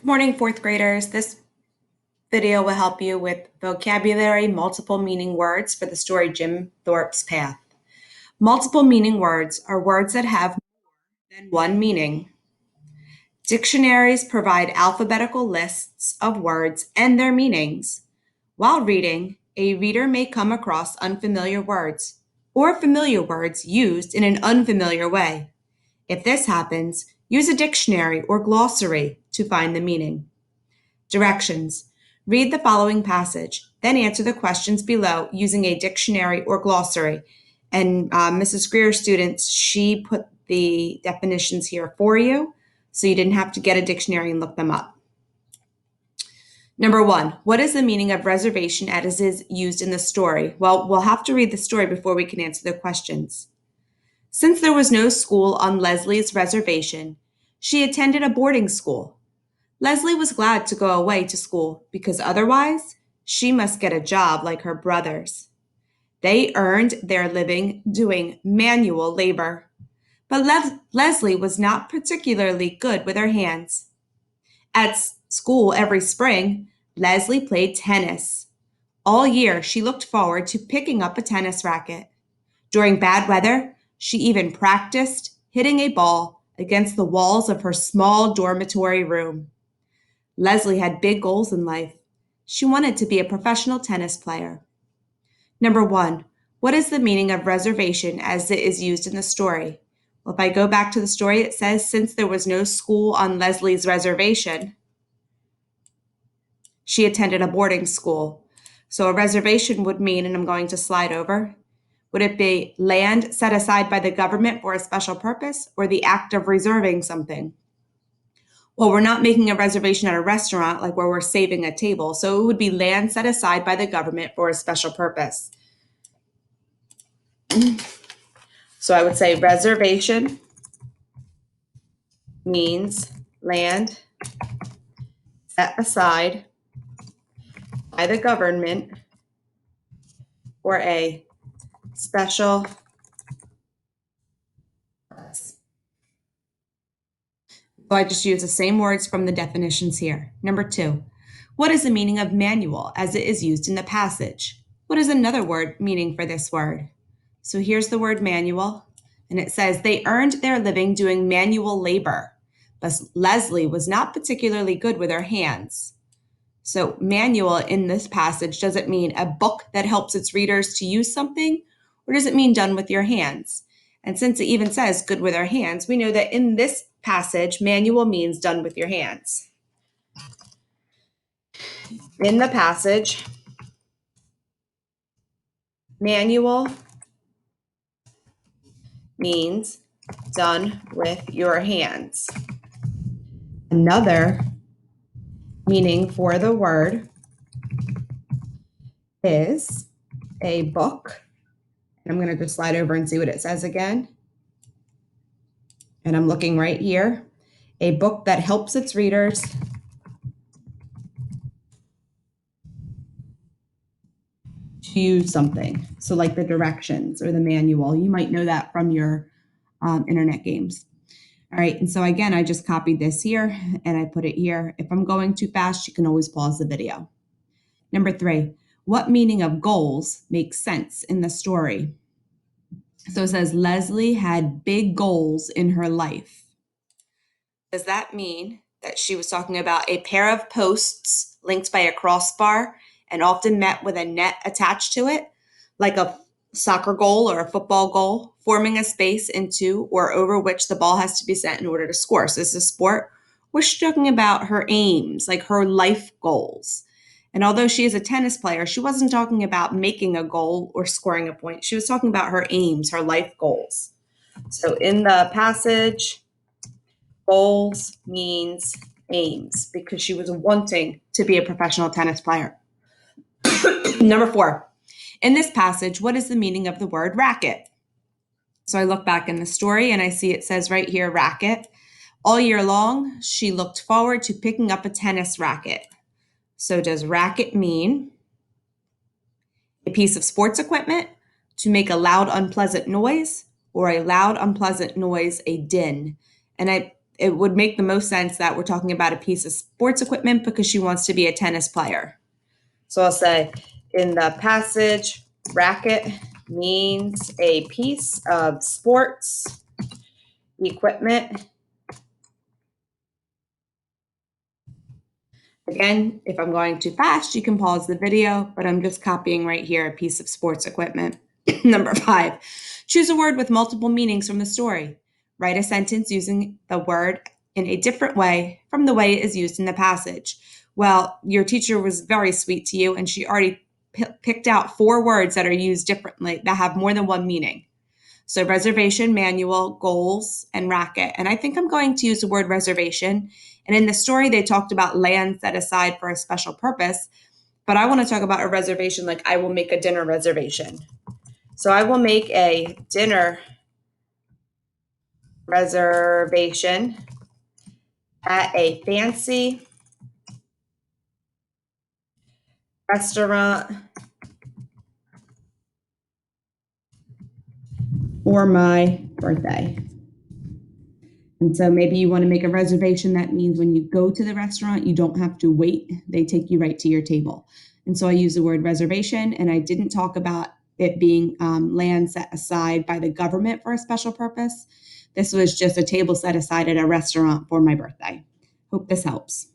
Good morning, fourth graders. This video will help you with vocabulary multiple meaning words for the story Jim Thorpe's Path. Multiple meaning words are words that have more than one meaning. Dictionaries provide alphabetical lists of words and their meanings. While reading, a reader may come across unfamiliar words or familiar words used in an unfamiliar way. If this happens, use a dictionary or glossary to find the meaning. Directions. Read the following passage, then answer the questions below using a dictionary or glossary. And Mrs. Greer's students, she put the definitions here for you, so you didn't have to get a dictionary and look them up. Number 1, what is the meaning of reservation as is used in the story? Well, we'll have to read the story before we can answer the questions. Since there was no school on Leslie's reservation, she attended a boarding school. Leslie was glad to go away to school because otherwise she must get a job like her brothers. They earned their living doing manual labor, but Leslie was not particularly good with her hands. At school every spring, Leslie played tennis. All year she looked forward to picking up a tennis racket. During bad weather, she even practiced hitting a ball against the walls of her small dormitory room. Leslie had big goals in life. She wanted to be a professional tennis player. Number 1, what is the meaning of reservation as it is used in the story? Well, if I go back to the story, it says, since there was no school on Leslie's reservation, she attended a boarding school. So a reservation would mean, and I'm going to slide over, would it be land set aside by the government for a special purpose or the act of reserving something? Well, we're not making a reservation at a restaurant like where we're saving a table, so it would be land set aside by the government for a special purpose. So I would say reservation means land set aside by the government for a special purpose. So I just use the same words from the definitions here. Number 2, what is the meaning of manual as it is used in the passage? What is another word meaning for this word? So here's the word manual, and it says they earned their living doing manual labor, but Leslie was not particularly good with her hands. So manual in this passage, does it mean a book that helps its readers to use something, or does it mean done with your hands? And since it even says good with our hands, we know that in this passage, manual means done with your hands. In the passage, manual means done with your hands. Another meaning for the word is a book. I'm going to just slide over and see what it says again. And I'm looking right here. A book that helps its readers to use something. So like the directions or the manual. You might know that from your internet games. All right, and so again, I just copied this here and I put it here. If I'm going too fast, you can always pause the video. Number 3, what meaning of goals makes sense in the story? So it says Leslie had big goals in her life. Does that mean that she was talking about a pair of posts linked by a crossbar and often met with a net attached to it, like a soccer goal or a football goal, forming a space into or over which the ball has to be sent in order to score? So this is a sport. We're talking about her aims, like her life goals. And although she is a tennis player, she wasn't talking about making a goal or scoring a point. She was talking about her aims, her life goals. So in the passage, goals means aims because she was wanting to be a professional tennis player. Number 4, in this passage, what is the meaning of the word racket? So I look back in the story and I see it says right here, racket. All year long, she looked forward to picking up a tennis racket. So does racket mean a piece of sports equipment, to make a loud, unpleasant noise, or a loud, unpleasant noise, a din? And I it would make the most sense that we're talking about a piece of sports equipment because she wants to be a tennis player. So I'll say, in the passage, racket means a piece of sports equipment. Again, if I'm going too fast, you can pause the video, but I'm just copying right here a piece of sports equipment. Number 5, choose a word with multiple meanings from the story. Write a sentence using the word in a different way from the way it is used in the passage. Well, your teacher was very sweet to you, and she already picked out 4 words that are used differently that have more than one meaning. So reservation, manual, goals, and racket. And I think I'm going to use the word reservation. And in the story, they talked about land set aside for a special purpose. But I want to talk about a reservation like I will make a dinner reservation. So I will make a dinner reservation at a fancy restaurant for my birthday. And so maybe you want to make a reservation. That means when you go to the restaurant, you don't have to wait. They take you right to your table. And so I use the word reservation, and I didn't talk about it being land set aside by the government for a special purpose. This was just a table set aside at a restaurant for my birthday. Hope this helps.